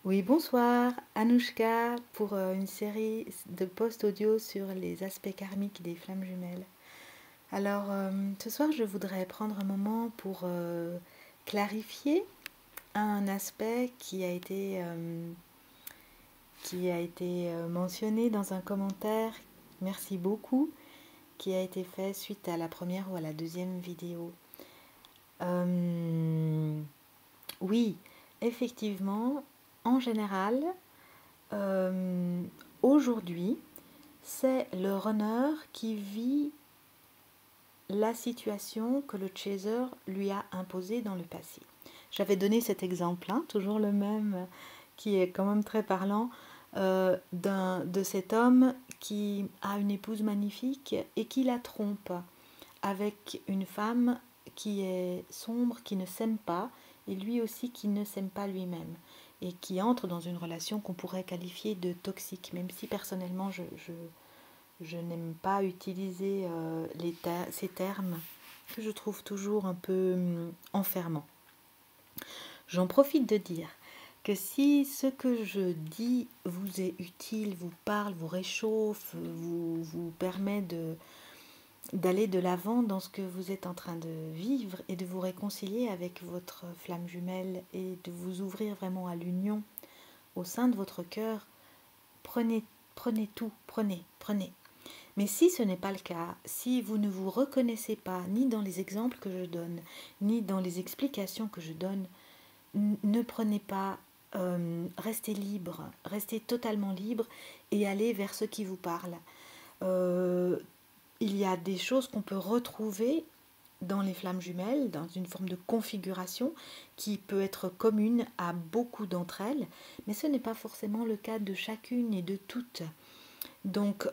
Oui, bonsoir, Anouchka pour une série de posts audio sur les aspects karmiques des flammes jumelles. Alors, ce soir, je voudrais prendre un moment pour clarifier un aspect qui a été mentionné dans un commentaire. Merci beaucoup, qui a été fait suite à la première ou à la deuxième vidéo. Oui, effectivement, en général, euh, aujourd'hui, c'est le runner qui vit la situation que le chaser lui a imposée dans le passé. J'avais donné cet exemple, hein, toujours le même, qui est quand même très parlant, de cet homme qui a une épouse magnifique et qui la trompe avec une femme qui est sombre, qui ne s'aime pas, et lui aussi qui ne s'aime pas lui-même, et qui entre dans une relation qu'on pourrait qualifier de toxique, même si personnellement je n'aime pas utiliser ces termes que je trouve toujours un peu enfermants. J'en profite de dire que si ce que je dis vous est utile, vous parle, vous réchauffe, vous permet d'aller de l'avant dans ce que vous êtes en train de vivre et de vous réconcilier avec votre flamme jumelle et de vous ouvrir vraiment à l'union au sein de votre cœur, prenez tout, prenez. Mais si ce n'est pas le cas, si vous ne vous reconnaissez pas ni dans les exemples que je donne, ni dans les explications que je donne, ne prenez pas, restez libre, restez totalement libre et allez vers ce qui vous parle. Il y a des choses qu'on peut retrouver dans les flammes jumelles, dans une forme de configuration qui peut être commune à beaucoup d'entre elles, mais ce n'est pas forcément le cas de chacune et de toutes. Donc,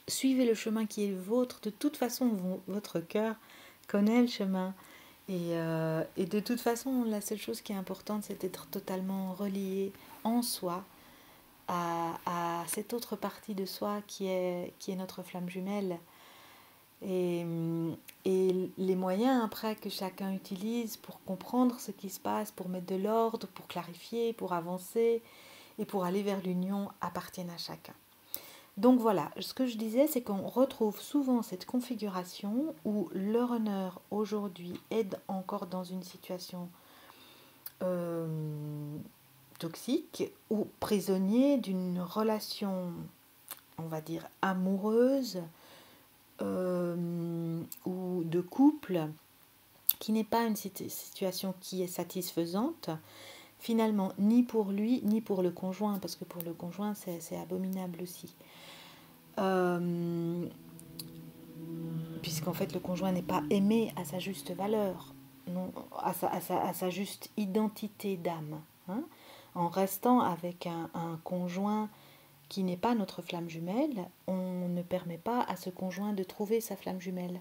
suivez le chemin qui est le vôtre. De toute façon, votre cœur connaît le chemin. Et de toute façon, la seule chose qui est importante, c'est d'être totalement relié en soi à cette autre partie de soi qui est notre flamme jumelle. Et, et les moyens après que chacun utilise pour comprendre ce qui se passe, pour mettre de l'ordre, pour clarifier, pour avancer et pour aller vers l'union appartiennent à chacun. Donc voilà, ce que je disais, c'est qu'on retrouve souvent cette configuration où le runner aujourd'hui est encore dans une situation toxique ou prisonnier d'une relation, on va dire, amoureuse ou de couple qui n'est pas une situation qui est satisfaisante, finalement, ni pour lui, ni pour le conjoint, parce que pour le conjoint, c'est abominable aussi. Puisqu'en fait, le conjoint n'est pas aimé à sa juste valeur, non, à sa juste identité d'âme. Hein, en restant avec un conjoint qui n'est pas notre flamme jumelle, on ne permet pas à ce conjoint de trouver sa flamme jumelle.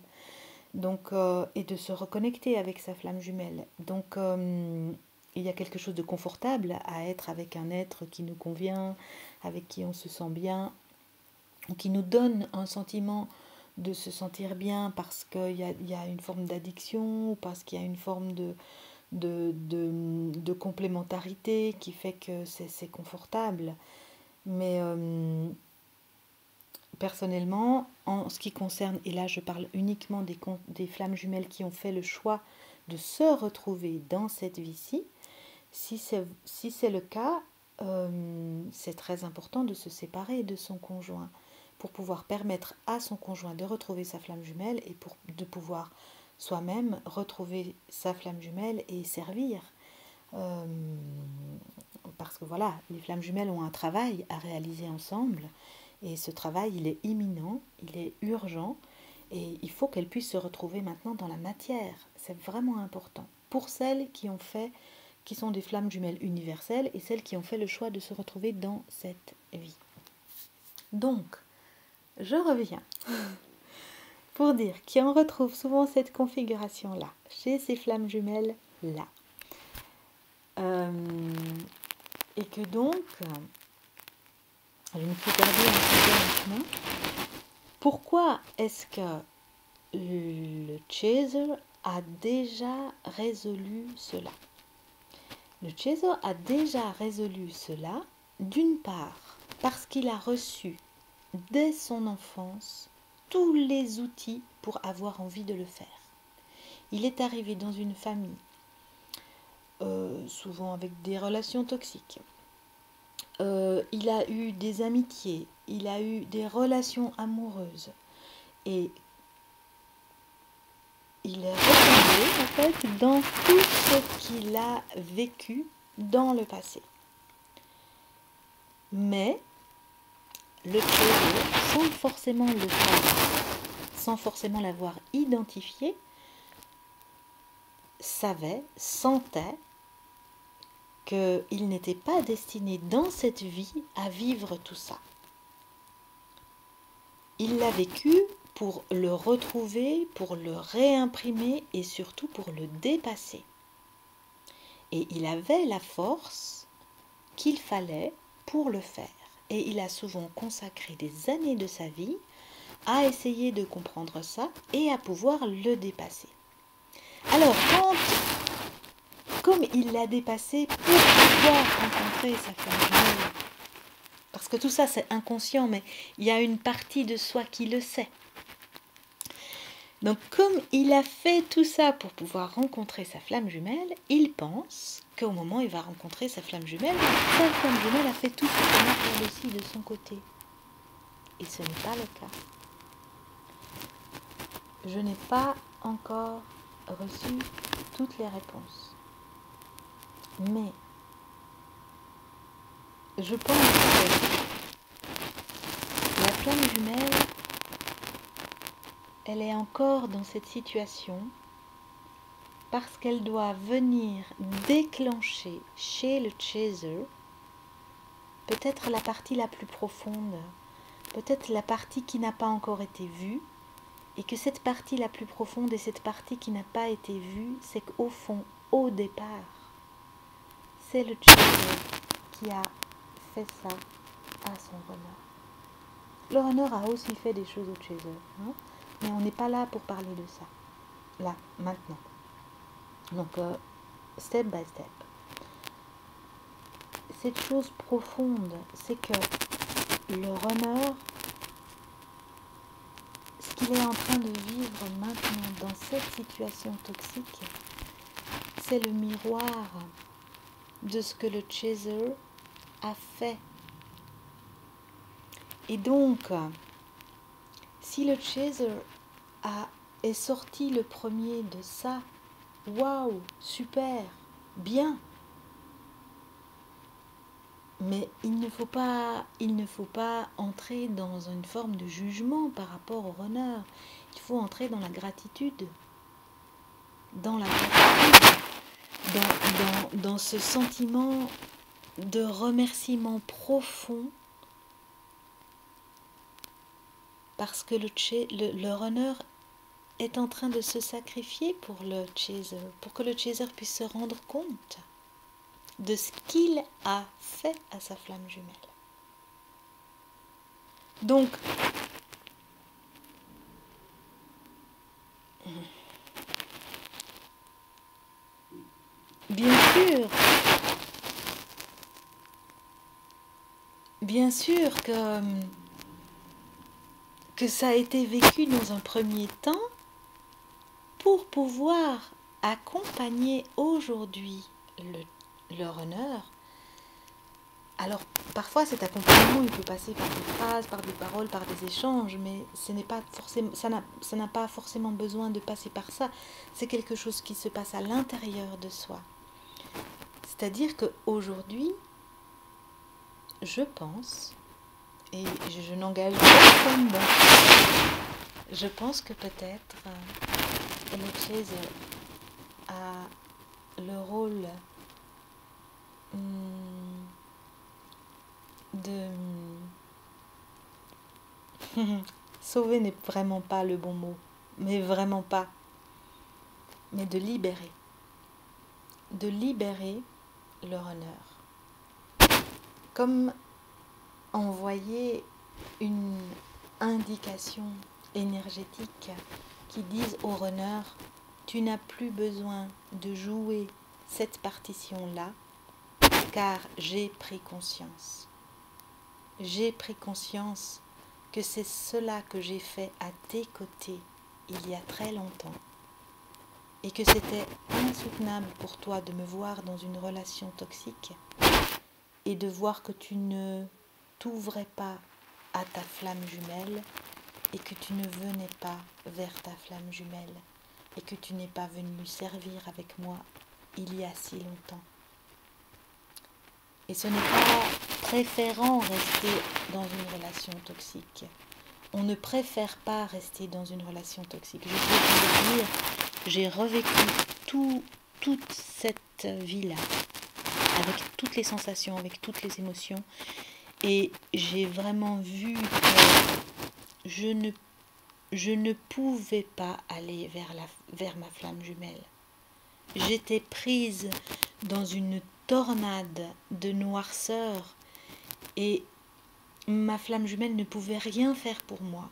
Donc, et de se reconnecter avec sa flamme jumelle. Donc, il y a quelque chose de confortable à être avec un être qui nous convient, avec qui on se sent bien, ou qui nous donne un sentiment de se sentir bien parce qu'il y a une forme d'addiction, ou parce qu'il y a une forme de complémentarité qui fait que c'est confortable. Mais personnellement, en ce qui concerne, et là je parle uniquement des flammes jumelles qui ont fait le choix de se retrouver dans cette vie-ci, si c'est le cas, c'est très important de se séparer de son conjoint pour pouvoir permettre à son conjoint de retrouver sa flamme jumelle et de pouvoir soi-même retrouver sa flamme jumelle et servir. Euh, Parce que voilà, les flammes jumelles ont un travail à réaliser ensemble et ce travail, il est imminent, il est urgent et il faut qu'elles puissent se retrouver maintenant dans la matière. C'est vraiment important. Pour celles qui sont des flammes jumelles universelles et celles qui ont fait le choix de se retrouver dans cette vie. Donc, je reviens pour dire qu'on retrouve souvent cette configuration-là, chez ces flammes jumelles-là. Et que donc, je me suis perdue un petit peu maintenant. Pourquoi est-ce que le chaser a déjà résolu cela? Le chaser a déjà résolu cela, d'une part, parce qu'il a reçu dès son enfance tous les outils pour avoir envie de le faire. Il est arrivé dans une famille, souvent avec des relations toxiques. Il a eu des amitiés, il a eu des relations amoureuses. Et il est retombé en fait dans tout ce qu'il a vécu dans le passé. Mais le chaser, sans forcément le faire, sans forcément l'avoir identifié, savait, sentait qu'il n'était pas destiné dans cette vie à vivre tout ça. Il l'a vécu pour le retrouver, pour le réimprimer et surtout pour le dépasser. Et il avait la force qu'il fallait pour le faire. Et il a souvent consacré des années de sa vie à essayer de comprendre ça et à pouvoir le dépasser. Alors, comme il l'a dépassé pour pouvoir rencontrer sa femme jumelle, parce que tout ça c'est inconscient, mais il y a une partie de soi qui le sait. Donc comme il a fait tout ça pour pouvoir rencontrer sa flamme jumelle, il pense qu'au moment où il va rencontrer sa flamme jumelle a fait tout ce qu'il a fait aussi de son côté. Et ce n'est pas le cas. Je n'ai pas encore reçu toutes les réponses. Mais je pense que la flamme jumelle, elle est encore dans cette situation parce qu'elle doit venir déclencher chez le chaser peut-être la partie la plus profonde, peut-être la partie qui n'a pas encore été vue, et que cette partie la plus profonde et cette partie qui n'a pas été vue, c'est qu'au fond, au départ, c'est le chaser qui a fait ça à son runner. Le runner a aussi fait des choses au chaser, hein, mais on n'est pas là pour parler de ça, là, maintenant. Donc, step by step. Cette chose profonde, c'est que le runner, ce qu'il est en train de vivre maintenant dans cette situation toxique, c'est le miroir de ce que le chaser a fait. Et donc, si le chaser est sorti le premier de ça, waouh, super, bien. Mais il ne faut pas entrer dans une forme de jugement par rapport au runner. Il faut entrer dans la gratitude. Dans ce sentiment de remerciement profond. Parce que le runner est en train de se sacrifier pour le chaser. Pour que le chaser puisse se rendre compte de ce qu'il a fait à sa flamme jumelle. Donc, bien sûr que ça a été vécu dans un premier temps pour pouvoir accompagner aujourd'hui le runner. Alors, parfois, cet accompagnement, il peut passer par des phrases, par des paroles, par des échanges, mais ça n'a pas forcément besoin de passer par ça. C'est quelque chose qui se passe à l'intérieur de soi. C'est-à-dire qu'aujourd'hui, je pense, et je n'engage personne dans ça, je pense que peut-être le chaser a le rôle de sauver n'est vraiment pas le bon mot, mais vraiment pas, mais de libérer le runner, comme envoyer une indication énergétique qui dise au runner: tu n'as plus besoin de jouer cette partition là, car j'ai pris conscience. J'ai pris conscience que c'est cela que j'ai fait à tes côtés il y a très longtemps et que c'était insoutenable pour toi de me voir dans une relation toxique et de voir que tu ne t'ouvrais pas à ta flamme jumelle et que tu ne venais pas vers ta flamme jumelle et que tu n'es pas venu servir avec moi il y a si longtemps. Et ce n'est pas préférant rester dans une relation toxique. On ne préfère pas rester dans une relation toxique. Je suis en train de dire, j'ai revécu toute cette vie-là, avec toutes les sensations, avec toutes les émotions, et j'ai vraiment vu que je ne pouvais pas aller vers ma flamme jumelle. J'étais prise dans une tornade de noirceur et ma flamme jumelle ne pouvait rien faire pour moi.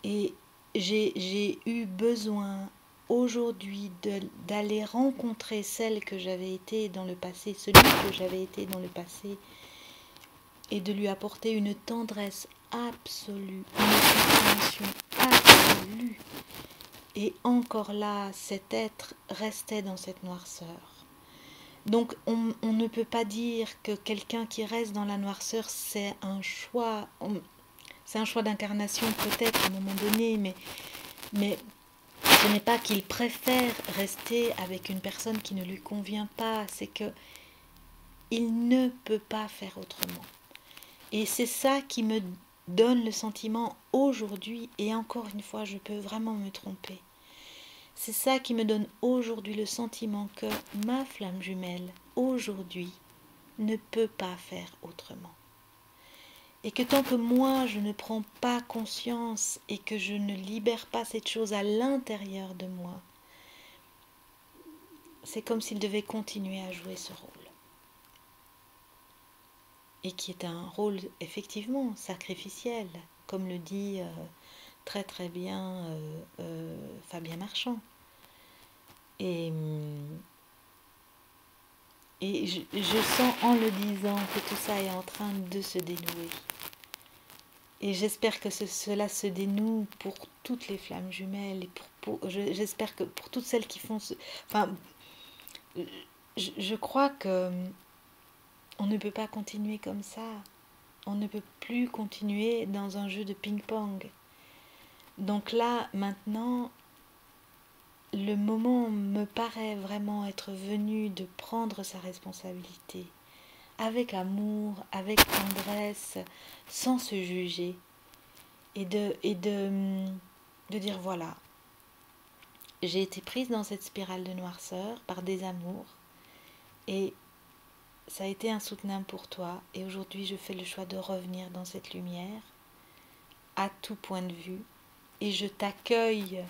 Et j'ai eu besoin aujourd'hui d'aller rencontrer celle que j'avais été dans le passé, celui que j'avais été dans le passé, et de lui apporter une tendresse absolue, une compréhension absolue. Et encore là, cet être restait dans cette noirceur. Donc on ne peut pas dire que quelqu'un qui reste dans la noirceur, c'est un choix. C'est un choix d'incarnation peut-être à un moment donné, mais ce n'est pas qu'il préfère rester avec une personne qui ne lui convient pas, c'est que il ne peut pas faire autrement. Et c'est ça qui me donne le sentiment aujourd'hui, et encore une fois, je peux vraiment me tromper. C'est ça qui me donne aujourd'hui le sentiment que ma flamme jumelle, aujourd'hui, ne peut pas faire autrement. Et que tant que moi, je ne prends pas conscience et que je ne libère pas cette chose à l'intérieur de moi, c'est comme s'il devait continuer à jouer ce rôle. Et qui est un rôle effectivement sacrificiel, comme le dit très très bien Fabien Marchand. Et je sens en le disant que tout ça est en train de se dénouer. Et j'espère que cela se dénoue pour toutes les flammes jumelles. Et j'espère que pour toutes celles qui font... Enfin, je crois que on ne peut pas continuer comme ça. On ne peut plus continuer dans un jeu de ping-pong. Donc là, maintenant, le moment me paraît vraiment être venu de prendre sa responsabilité, avec amour, avec tendresse, sans se juger, et de dire voilà, j'ai été prise dans cette spirale de noirceur par des amours, et ça a été insoutenable pour toi, et aujourd'hui je fais le choix de revenir dans cette lumière, à tout point de vue, et je t'accueille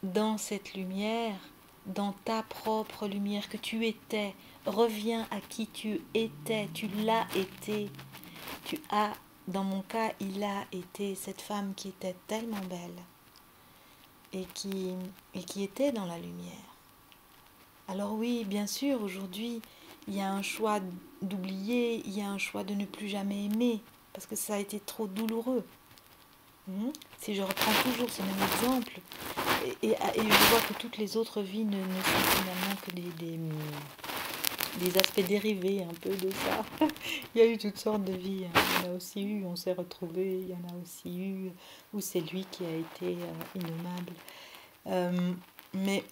dans cette lumière, dans ta propre lumière que tu étais. Reviens à qui tu étais, tu l'as été. Tu as, dans mon cas, il a été cette femme qui était tellement belle et qui était dans la lumière. Alors oui, bien sûr, aujourd'hui, il y a un choix d'oublier, il y a un choix de ne plus jamais aimer, parce que ça a été trop douloureux. Si je reprends toujours ce même exemple, et je vois que toutes les autres vies ne sont finalement que des aspects dérivés un peu de ça. Il y a eu toutes sortes de vies. Il y en a aussi eu, on s'est retrouvés. Il y en a aussi eu où c'est lui qui a été innommable. Mais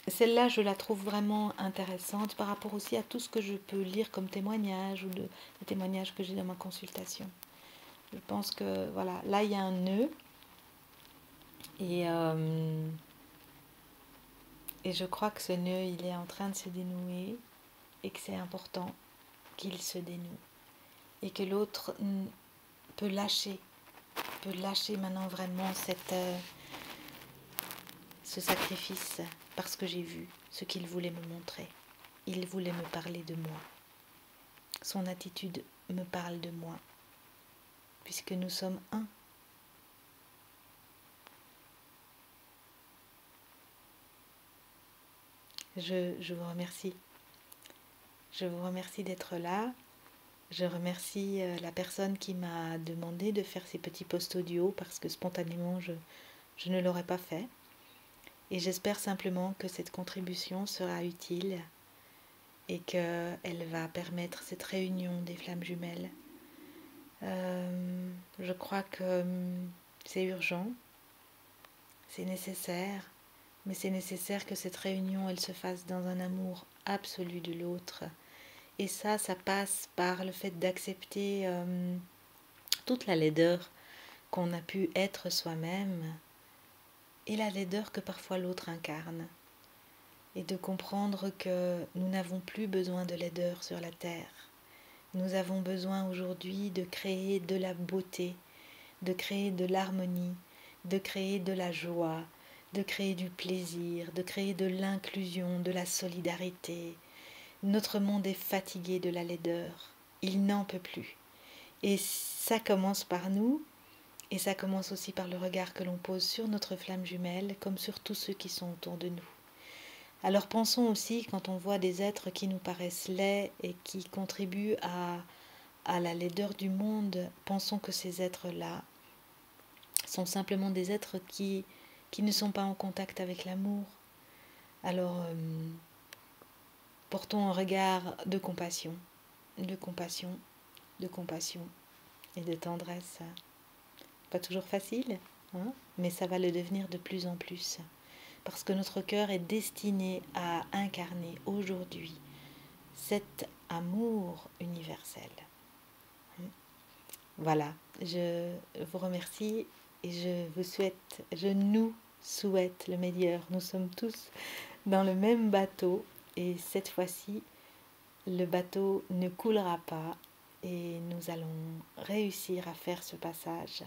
celle-là, je la trouve vraiment intéressante par rapport aussi à tout ce que je peux lire comme témoignage ou des témoignages que j'ai dans ma consultation. Je pense que voilà, là il y a un nœud et je crois que ce nœud il est en train de se dénouer et que c'est important qu'il se dénoue et que l'autre peut lâcher maintenant vraiment ce sacrifice parce que j'ai vu ce qu'il voulait me montrer. Il voulait me parler de moi. Son attitude me parle de moi puisque nous sommes un. Je vous remercie Je vous remercie d'être là. Je remercie la personne qui m'a demandé de faire ces petits posts audio parce que spontanément, je ne l'aurais pas fait. Et j'espère simplement que cette contribution sera utile et qu'elle va permettre cette réunion des flammes jumelles. Je crois que c'est urgent, c'est nécessaire, mais c'est nécessaire que cette réunion, elle se fasse dans un amour absolu de l'autre. Et ça passe par le fait d'accepter toute la laideur qu'on a pu être soi-même et la laideur que parfois l'autre incarne. Et de comprendre que nous n'avons plus besoin de laideur sur la terre. Nous avons besoin aujourd'hui de créer de la beauté, de créer de l'harmonie, de créer de la joie, de créer du plaisir, de créer de l'inclusion, de la solidarité. Notre monde est fatigué de la laideur. Il n'en peut plus. Et ça commence par nous, et ça commence aussi par le regard que l'on pose sur notre flamme jumelle, comme sur tous ceux qui sont autour de nous. Alors pensons aussi, quand on voit des êtres qui nous paraissent laids et qui contribuent à la laideur du monde, pensons que ces êtres-là sont simplement des êtres qui ne sont pas en contact avec l'amour. Alors, portons un regard de compassion, de compassion, de compassion et de tendresse. Pas toujours facile, hein, mais ça va le devenir de plus en plus. Parce que notre cœur est destiné à incarner aujourd'hui cet amour universel. Voilà, je vous remercie et je nous souhaite le meilleur. Nous sommes tous dans le même bateau et cette fois-ci, le bateau ne coulera pas et nous allons réussir à faire ce passage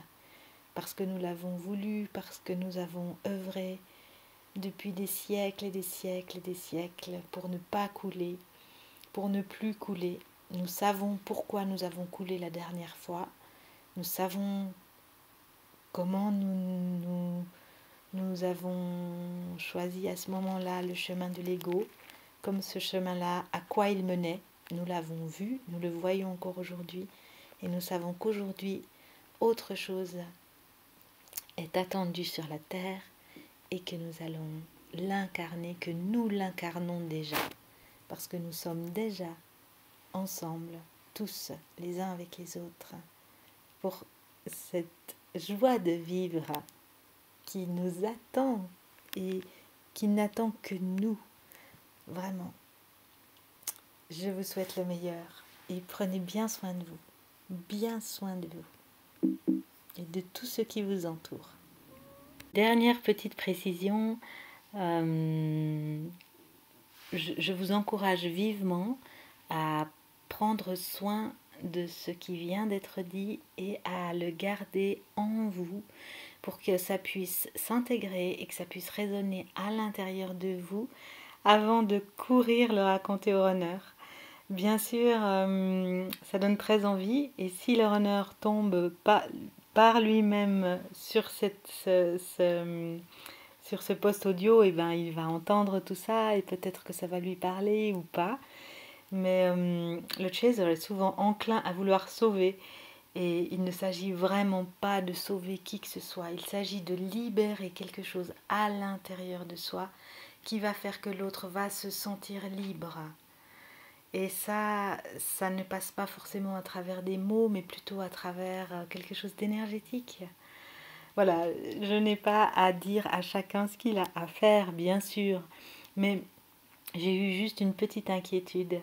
parce que nous l'avons voulu, parce que nous avons œuvré depuis des siècles et des siècles et des siècles pour ne pas couler, pour ne plus couler. Nous savons pourquoi nous avons coulé la dernière fois. Nous savons comment nous avons choisi à ce moment-là le chemin de l'ego, comme ce chemin-là, à quoi il menait. Nous l'avons vu, nous le voyons encore aujourd'hui, et nous savons qu'aujourd'hui, autre chose est attendue sur la terre et que nous allons l'incarner, que nous l'incarnons déjà, parce que nous sommes déjà ensemble, tous, les uns avec les autres, pour cette joie de vivre qui nous attend et qui n'attend que nous. Vraiment, je vous souhaite le meilleur et prenez bien soin de vous, bien soin de vous et de tous ceux qui vous entourent. Dernière petite précision, je vous encourage vivement à prendre soin de ce qui vient d'être dit et à le garder en vous pour que ça puisse s'intégrer et que ça puisse résonner à l'intérieur de vous avant de courir le raconter au runner. Bien sûr, ça donne très envie et si le runner tombe pas par lui-même sur sur ce post audio, et ben, il va entendre tout ça et peut-être que ça va lui parler ou pas. Mais le chaser est souvent enclin à vouloir sauver et il ne s'agit vraiment pas de sauver qui que ce soit. Il s'agit de libérer quelque chose à l'intérieur de soi qui va faire que l'autre va se sentir libre. Et ça ne passe pas forcément à travers des mots, mais plutôt à travers quelque chose d'énergétique. Voilà, je n'ai pas à dire à chacun ce qu'il a à faire, bien sûr, mais j'ai eu juste une petite inquiétude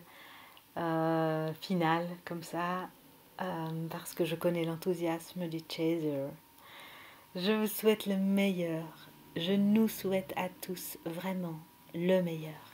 finale, comme ça, parce que je connais l'enthousiasme du chaser. Je vous souhaite le meilleur. Je nous souhaite à tous vraiment le meilleur.